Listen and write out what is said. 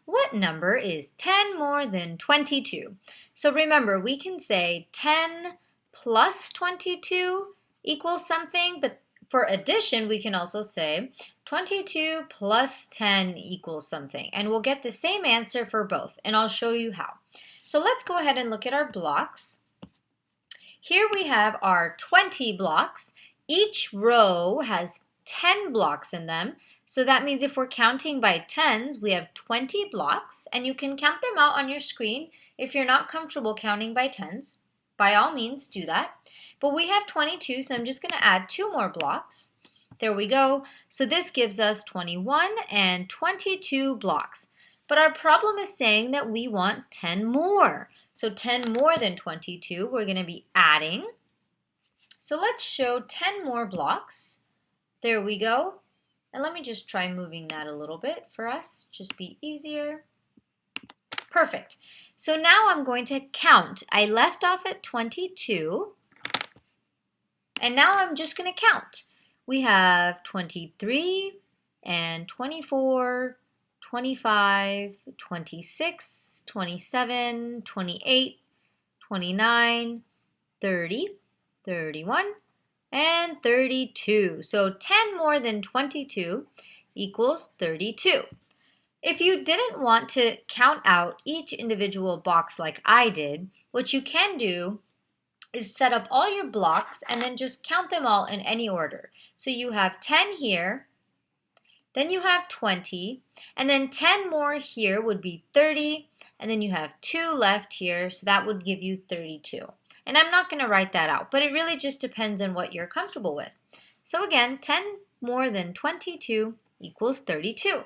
What number is 10 more than 22? So remember, we can say 10 plus 22 equals something, but for addition, we can also say 22 plus 10 equals something. And we'll get the same answer for both, and I'll show you how. So let's go ahead and look at our blocks. Here we have our 20 blocks. Each row has 10 blocks in them. So that means if we're counting by tens, we have 20 blocks, and you can count them out on your screen if you're not comfortable counting by tens. By all means, do that. But we have 22, so I'm just going to add 2 more blocks. There we go. So this gives us 21 and 22 blocks. But our problem is saying that we want 10 more. So 10 more than 22, we're going to be adding. So let's show 10 more blocks. There we go. And let me just try moving that a little bit for us, just be easier. Perfect. So now I'm going to count. I left off at 22, and now I'm just going to count. We have 23 and 24, 25, 26, 27, 28, 29, 30, 31, and 32. So 10 more than 22 equals 32. If you didn't want to count out each individual box like I did, what you can do is set up all your blocks and then just count them all in any order. So you have 10 here, then you have 20, and then 10 more here would be 30, and then you have 2 left here, so that would give you 32. And I'm not going to write that out, but it really just depends on what you're comfortable with. So again, 10 more than 22 equals 32.